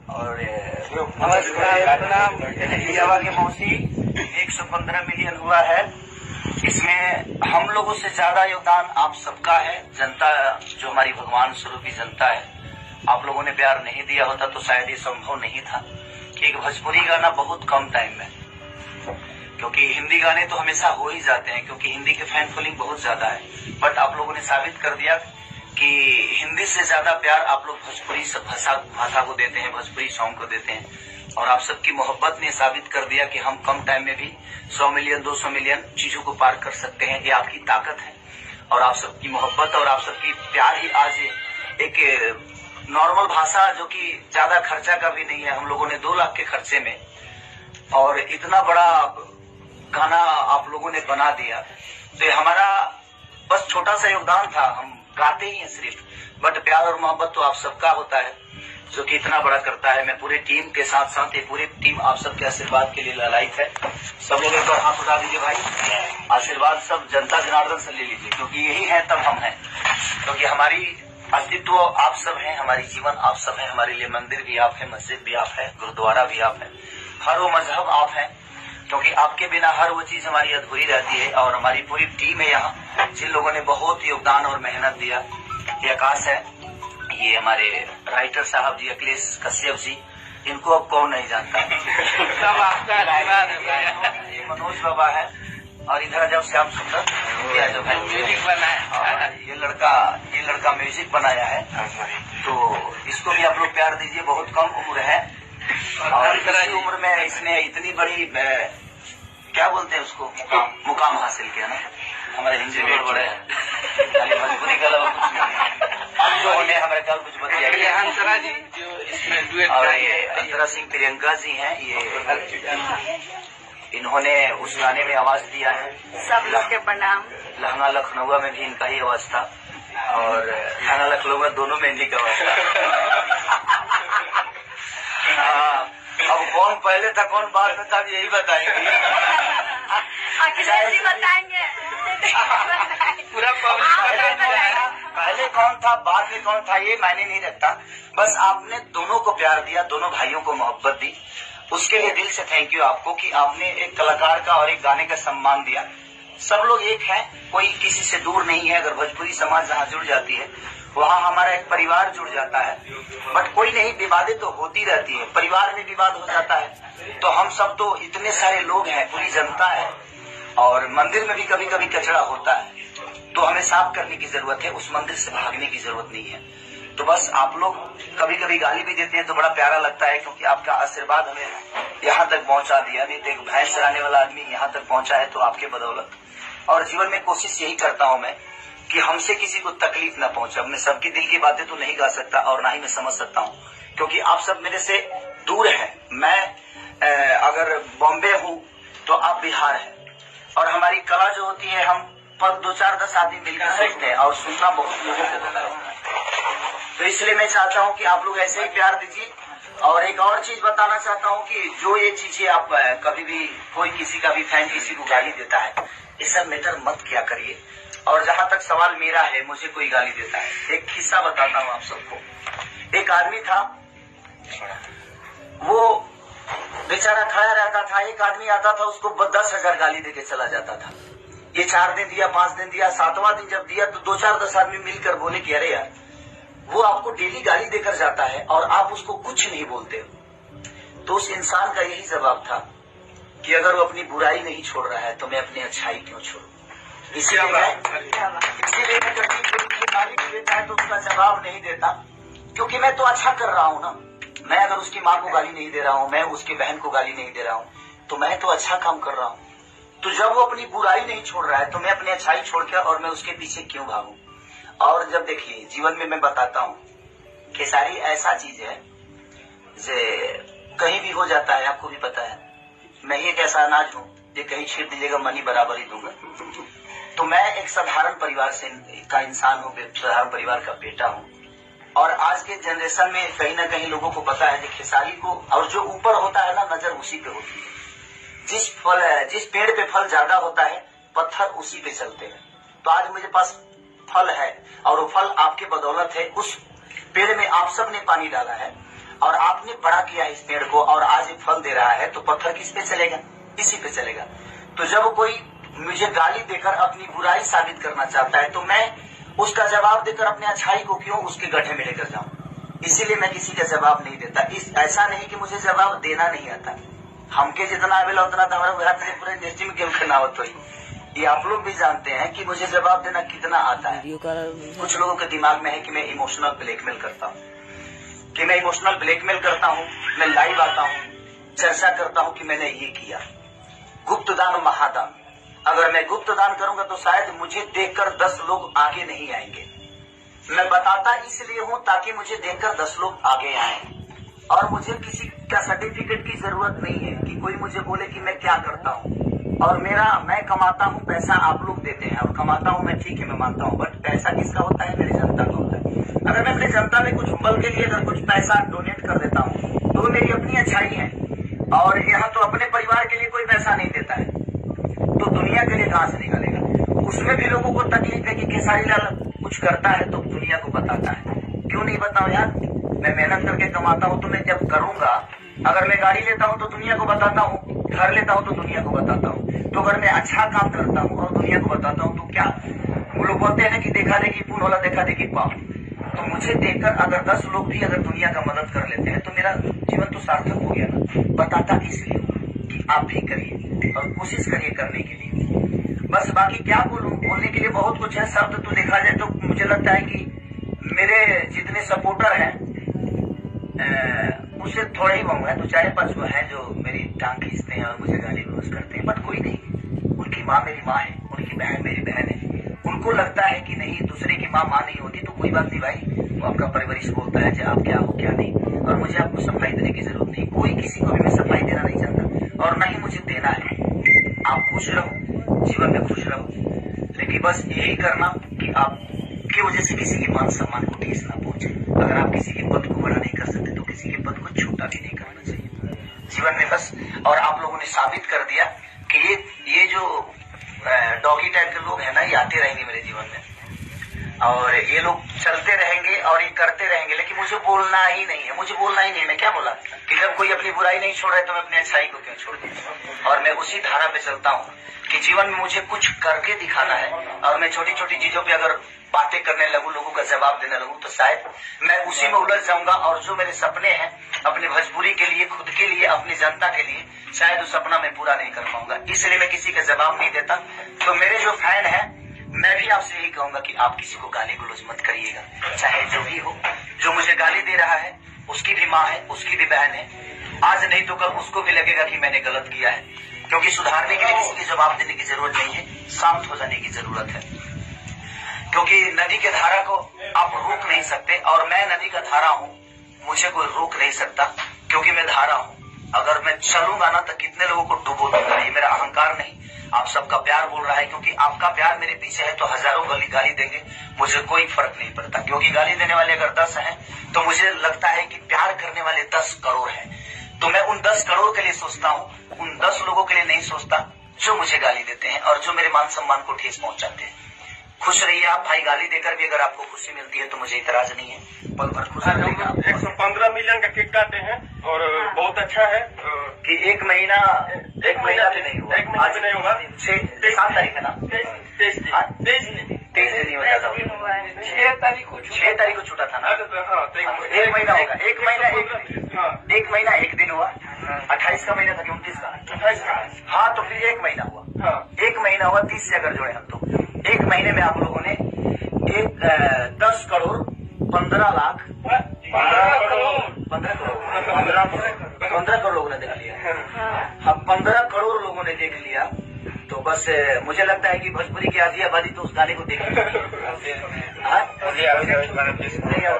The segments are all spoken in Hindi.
और इंडिया के मौसी 115 मिलियन हुआ है। इसमें हम लोगों से ज्यादा योगदान आप सबका है। जनता जो हमारी भगवान स्वरूपी जनता है, आप लोगों ने प्यार नहीं दिया होता तो शायद ये संभव नहीं था कि एक भोजपुरी गाना बहुत कम टाइम में, क्योंकि हिंदी गाने तो हमेशा हो ही जाते हैं क्योंकि हिंदी के फैन फॉलोइंग बहुत ज्यादा है, बट आप लोगों ने साबित कर दिया कि हिंदी से ज्यादा प्यार आप लोग भोजपुरी भाषा को देते हैं, भोजपुरी सॉन्ग को देते हैं। और आप सबकी मोहब्बत ने साबित कर दिया कि हम कम टाइम में भी 100 मिलियन 200 मिलियन चीजों को पार कर सकते हैं। ये आपकी ताकत है और आप सबकी मोहब्बत और आप सबकी प्यार ही आज एक नॉर्मल भाषा जो कि ज्यादा खर्चा का भी नहीं है, हम लोगों ने 2 लाख के खर्चे में और इतना बड़ा गाना आप लोगों ने बना दिया। तो ये हमारा बस छोटा सा योगदान था, हम गाते ही हैं सिर्फ, बट प्यार और मोहब्बत तो आप सबका होता है जो कि इतना बड़ा करता है। मैं पूरे टीम के साथ साथ ये पूरी टीम आप सबके आशीर्वाद के लिए लालायित है। सब लोग एक बार हाथ उठा दीजिए भाई, आशीर्वाद सब जनता जनार्दन से ले लीजिए क्योंकि यही है तब हम हैं, क्योंकि हमारी अस्तित्व आप सब हैं, हमारी जीवन आप सब हैं, हमारे लिए मंदिर भी आप है, मस्जिद भी आप है, गुरुद्वारा भी आप है, हर वो मजहब आप है, क्योंकि आपके बिना हर वो चीज हमारी अधूरी रहती है। और हमारी पूरी टीम है यहाँ जिन लोगों ने बहुत योगदान और मेहनत दिया। ये आकाश है, ये हमारे राइटर साहब जी अखिलेश कश्यप जी, इनको अब कौन नहीं जानता सब आपका ये मनोज बाबा है और इधर जब श्याम सुंदर जो है म्यूजिक बनाया, ये लड़का म्यूजिक बनाया है, तो इसको भी आप लोग प्यार दीजिए। बहुत कम उम्र है और इसी उम्र में इसने इतनी बड़ी क्या बोलते हैं उसको मुकाम हासिल किया ना। हमारे हिंदी में बड़े भोजपुरी का अलावा कुछ नहीं है। जो उन्हें हमारे कल कुछ बताइए, अंतरा जी जो इसमें डुएट और ये अंतरा सिंह प्रियंका जी हैं, ये इन्होंने उस गाने में आवाज दिया है। सब लोग के प्रणाम। लहंगा लखनऊ में भी इनका ही आवाज था और लहंगा लखनऊ दोनों में इन्हीं का आवाज था। अब कौन पहले था कौन बाद में था यही बताएंगे, अखिलेश जी बताएंगे पूरा पहले कौन था बाद में कौन था ये मायने नहीं रखता। बस आपने दोनों को प्यार दिया, दोनों भाइयों को मोहब्बत दी, उसके लिए दिल से थैंक यू आपको कि आपने एक कलाकार का और एक गाने का सम्मान दिया। सब लोग एक हैं, कोई किसी से दूर नहीं है। अगर भोजपुरी समाज जहाँ जुड़ जाती है वहाँ हमारा एक परिवार जुड़ जाता है, बट कोई नहीं, विवादें तो होती रहती है, परिवार में विवाद हो जाता है। तो हम सब तो इतने सारे लोग हैं, पूरी जनता है और मंदिर में भी कभी कभी कचरा होता है तो हमें साफ करने की जरूरत है, उस मंदिर से भागने की जरूरत नहीं है। तो बस आप लोग कभी कभी गाली भी देते हैं तो बड़ा प्यारा लगता है क्योंकि आपका आशीर्वाद हमें यहाँ तक पहुँचा दिया। नहीं तो एक भैंस चराने वाला आदमी यहाँ तक पहुँचा है तो आपके बदौलत। और जीवन में कोशिश यही करता हूँ मैं कि हमसे किसी को तकलीफ न पहुंचे। मैं सबकी दिल की बातें तो नहीं गा सकता और ना ही मैं समझ सकता हूँ क्योंकि आप सब मेरे से दूर हैं। मैं अगर बॉम्बे हूँ तो आप बिहार हैं और हमारी कला जो होती है हम पर 2-4-10 आदमी मिलकर सीखते हैं और सुनना बहुत लोगों को होता है। तो इसलिए मैं चाहता हूँ कि आप लोग ऐसे ही प्यार दीजिए। और एक और चीज बताना चाहता हूँ कि जो ये चीजें आप कभी भी कोई किसी का भी फैन किसी को गाली देता है, ये सब मैटर मत क्या करिए। और जहाँ तक सवाल मेरा है, मुझे कोई गाली देता है, एक किस्सा बताता हूँ आप सबको। एक आदमी था, वो बेचारा खड़ा रहता था, एक आदमी आता था उसको 10,000 गाली देके चला जाता था। ये 4 दिन दिया, 5 दिन दिया, 7वां दिन जब दिया तो 2-4-10 आदमी मिलकर बोले कि अरे यार वो आपको डेली गाली देकर जाता है और आप उसको कुछ नहीं बोलते हो। तो उस इंसान का यही जवाब था कि अगर वो अपनी बुराई नहीं छोड़ रहा है तो मैं अपनी अच्छाई क्यों छोड़ूं। इसीलिए मैं जब भी गाली देता है तो उसका जवाब नहीं देता क्योंकि मैं तो अच्छा कर रहा हूँ ना। मैं अगर उसकी माँ को गाली नहीं दे रहा हूँ, मैं उसकी बहन को गाली नहीं दे रहा हूँ तो मैं तो अच्छा काम कर रहा हूँ। तो जब वो अपनी बुराई नहीं छोड़ रहा है तो मैं अपनी अच्छाई छोड़ के और मैं उसके पीछे क्यों भागूं। और जब देखिए जीवन में मैं बताता हूँ खेसारी ऐसा चीज है जे कहीं भी हो जाता है, आपको भी पता है। मैं ही एक ऐसा अनाज हूँ ये कहीं छीट दीजिएगा मनी बराबर ही दूंगा। तो मैं एक साधारण परिवार से का इंसान हूँ, साधारण परिवार का बेटा हूँ। और आज के जनरेशन में कहीं ना कहीं लोगों को पता है कि खेसारी को और जो ऊपर होता है ना नजर उसी पे होती है। जिस पेड़ पे फल ज्यादा होता है पत्थर उसी पे चलते हैं। तो आज मेरे पास फल है और वो फल आपके बदौलत है। उस पेड़ में आप सब ने पानी डाला है और आपने बड़ा किया इस पेड़ को और आज ये फल दे रहा है, तो पत्थर किस पे चलेगा? इसी पे चलेगा। तो जब कोई मुझे गाली देकर अपनी बुराई साबित करना चाहता है, तो मैं उसका जवाब देकर अपने अच्छाई को क्यों उसके गड्ढे में लेकर जाऊं? इसीलिए मैं किसी का जवाब नहीं देता। ऐसा नहीं कि मुझे जवाब देना नहीं आता, हमके जितना आवेला उतना तो हमारे घर में पूरे इंडस्ट्री में गेम खेलना होता है। ये आप लोग भी जानते हैं कि मुझे जवाब देना कितना आता है। कुछ लोगों के दिमाग में है कि मैं इमोशनल ब्लैकमेल करता हूँ, मैं लाइव आता हूँ, चर्चा करता हूँ कि मैंने ये किया। गुप्त दान महादान। अगर मैं गुप्त दान करूंगा तो शायद मुझे देखकर 10 लोग आगे नहीं आएंगे। मैं बताता इसलिए हूँ ताकि मुझे देखकर 10 लोग आगे आए, और मुझे किसी का सर्टिफिकेट की जरूरत नहीं है कि कोई मुझे बोले कि मैं क्या करता हूँ। और मैं कमाता हूँ पैसा, आप लोग देते हैं, और कमाता हूँ मैं, ठीक है मैं मानता हूँ, बट पैसा किसका होता है? मेरी जनता का होता है। अगर मैं अपनी जनता में कुछ पल के लिए अगर कुछ पैसा डोनेट कर देता हूँ तो वो मेरी अपनी अच्छाई है। और यहाँ तो अपने परिवार के लिए कोई पैसा नहीं देता है, तो दुनिया के लिए कहाँ से निकलेगा? उसमें भी लोगों को तकलीफ है कि खेसारी लाल कुछ करता है तो दुनिया को बताता है। क्यों नहीं बताऊं यार? मैं मेहनत करके कमाता हूँ, तो मैं जब करूंगा, अगर मैं गाड़ी लेता हूँ तो दुनिया को बताता हूँ, घर लेता हूँ तो दुनिया को बताता हूँ। तो अगर मैं अच्छा काम करता हूँ और दुनिया को बताता हूँ तो क्या वो लोग बोलते हैं ना कि देखा देखी पुल वाला देखा देखी पाप। तो मुझे देखकर अगर 10 लोग भी अगर दुनिया का मदद कर लेते हैं तो मेरा जीवन तो सार्थक हो गया ना। बताता इसलिए कि आप भी करिए और कोशिश करिए करने के लिए। बस बाकी क्या बोलूं, बोलने के लिए बहुत कुछ है। शब्द तो देखा जाए तो मुझे लगता है कि मेरे जितने सपोर्टर हैं उससे थोड़े ही बहु है, तो 4-5 वो है जो मेरी टांग खींचते हैं और मुझे गाली गलौज करते हैं, बट कोई नहीं। उनकी माँ मेरी माँ है, उनकी बहन मेरी बहन है। उनको लगता है कि नहीं, दूसरे की माँ नहीं होती, तो कोई बात नहीं भाई, वो आपका परवरिश बोलता है कि आप क्या हो क्या नहीं, और मुझे आपको सफाई देने की जरूरत नहीं। कोई किसी को भी मैं सफाई देना नहीं चाहता और न ही मुझे देना है। आप खुश रहो, जीवन में खुश रहो, लेकिन बस यही करना कि आपकी वजह से किसी के मान सम्मान को ठेस ना पहुंचे। अगर आप किसी के पद को बड़ा नहीं कर सकते तो किसी के पद को छोटा भी नहीं करना चाहिए जीवन में बस। और आप लोगों ने साबित कर दिया कि ये जो डॉगी टाइप के लोग हैं ना, ये आते रहेंगे मेरे जीवन में, और ये लोग चलते रहेंगे और ये करते रहेंगे, लेकिन मुझे बोलना ही नहीं है। मुझे बोलना ही नहीं है। मैं क्या बोला कि जब कोई अपनी बुराई नहीं छोड़ रहा है तो मैं अपनी अच्छाई को क्यों छोड़ दूं? और मैं उसी धारा पे चलता हूँ कि जीवन में मुझे कुछ करके दिखाना है, और मैं छोटी छोटी चीजों पे अगर बातें करने लगूं, लोगों का जवाब देने लगूं, तो शायद मैं उसी में उलझ जाऊंगा। और जो मेरे सपने हैं अपने भोजपुरी के लिए, खुद के लिए, अपनी जनता के लिए, शायद उस सपना मैं पूरा नहीं कर पाऊंगा। इसलिए मैं किसी का जवाब नहीं देता। तो मेरे जो फैन है, मैं भी आपसे यही कहूंगा कि आप किसी को गाली गलौज मत करिएगा, चाहे जो भी हो। जो मुझे गाली दे रहा है उसकी भी माँ है, उसकी भी बहन है। आज नहीं तो कल उसको भी लगेगा कि मैंने गलत किया है, क्योंकि सुधारने के लिए किसी की जवाब देने की जरूरत नहीं है, शांत हो जाने की जरूरत है। क्योंकि नदी के धारा को आप रोक नहीं सकते, और मैं नदी का धारा हूँ, मुझे कोई रोक नहीं सकता, क्योंकि मैं धारा हूँ। अगर मैं चलूंगा ना तो कितने लोगों को डुबो दूंगा। ये मेरा अहंकार नहीं, आप सबका प्यार बोल रहा है, क्योंकि आपका प्यार मेरे पीछे है। तो हजारों गाली देंगे, मुझे कोई फर्क नहीं पड़ता, क्योंकि गाली देने वाले अगर 10 हैं तो मुझे लगता है कि प्यार करने वाले 10 करोड़ हैं। तो मैं उन 10 करोड़ के लिए सोचता हूँ, उन 10 लोगों के लिए नहीं सोचता जो मुझे गाली देते हैं और जो मेरे मान सम्मान को ठेस पहुंचाते हैं। खुश रहिए आप भाई, गाली देकर भी अगर आपको खुशी मिलती है तो मुझे इतराज नहीं है। पल भर खुश रहिएगा। 115 मिलियन का केक काटे हैं और बहुत अच्छा है कि एक महीना भी नहीं हुआ, एक महीना भी नहीं होगा। 7 तारीख है ना, 23 दिन हो जाता, 6 तारीख को छूटा था ना। एक महीना होगा, एक महीना 1 दिन हुआ। 28 का महीना था कि 29 का? 28 का। हाँ, तो फिर 1 महीना हुआ। 1 महीना हुआ, 30 से अगर जोड़े हम तो 1 महीने में आप लोगों ने 10 करोड़ 15 लाख 15 करोड़ लोगों ने देख लिया। हम 15 करोड़ लोगों ने देख लिया, तो बस मुझे लगता है कि भोजपुरी की आधी आबादी तो उस गाने को देख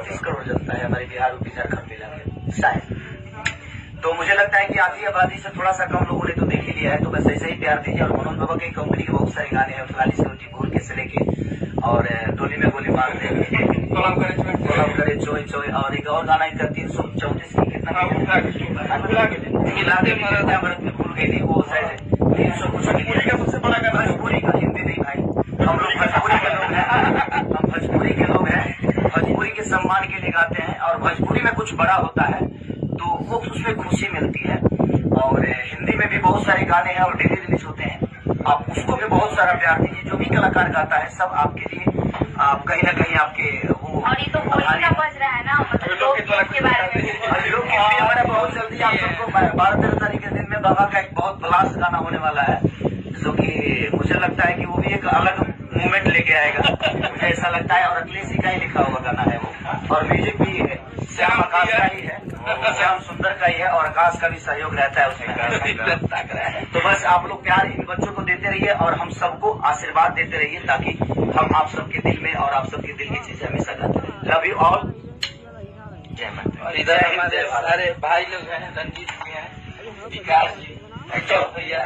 30 करोड़ जनता है हमारे बिहार और झारखंड मिला के शायद। तो मुझे लगता है कि आधी आबादी से थोड़ा सा कम लोगों ने तो देख ही लिया है। तो बस ऐसे ही प्यार दीजिए। और मनोज बाबा की कंपनी के बहुत सारे गाने हैं, फलानी से रोटी भूल के से लेके और डोली में गोली मार दे, कोलम करे चोय चोय, और एक और गाना इनका 334 की कितना मरद में भूल गई थी वो शायद 300 कुछ का सबसे बड़ा गाना भोजपुरी का, हिंदी नहीं भाई। हम लोग भोजपुरी के लोग हैं, हम भोजपुरी के लोग हैं। भोजपुरी भोजपुरी के सम्मान के लिए गाते हैं, और भोजपुरी में कुछ बड़ा होता है तो वो उसमें खुशी मिलती है। और हिंदी में भी बहुत सारे गाने हैं और डेली रिलीज होते हैं, आप उसको भी बहुत सारा प्यार दीजिए। जो भी कलाकार गाता है सब आपके लिए, आप कहीं ना कहीं आपके वो। और ये तो होली का बज रहा है ना, मतलब लोकगीत के बारे में। लोकगीत भी हमारा बहुत जल्दी आप सबको 12-13 तारीख के दिन में बाबा का एक बहुत ब्लास्ट गाना होने वाला है, जो कि मुझे लगता है कि वो भी एक अलग मूवमेंट लेके आएगा, मुझे ऐसा लगता है। और अखिलेश जी का ही लिखा हुआ गाना है वो, और म्यूजिक भी श्याम आकाश का ही है, श्याम सुंदर का ही है, और आकाश का भी सहयोग रहता है उसमें। तो बस आप लोग प्यार इन बच्चों को देते रहिए और हम सबको आशीर्वाद देते रहिए, ताकि हम आप सबके दिल में और आप सबके दिल की चीजें हमेशा गाते रहे। लव यू ऑल, जय माता। और इधर हमारे सारे भाई लोग हैं, रंजीत जी हैं, विकास जी, भैया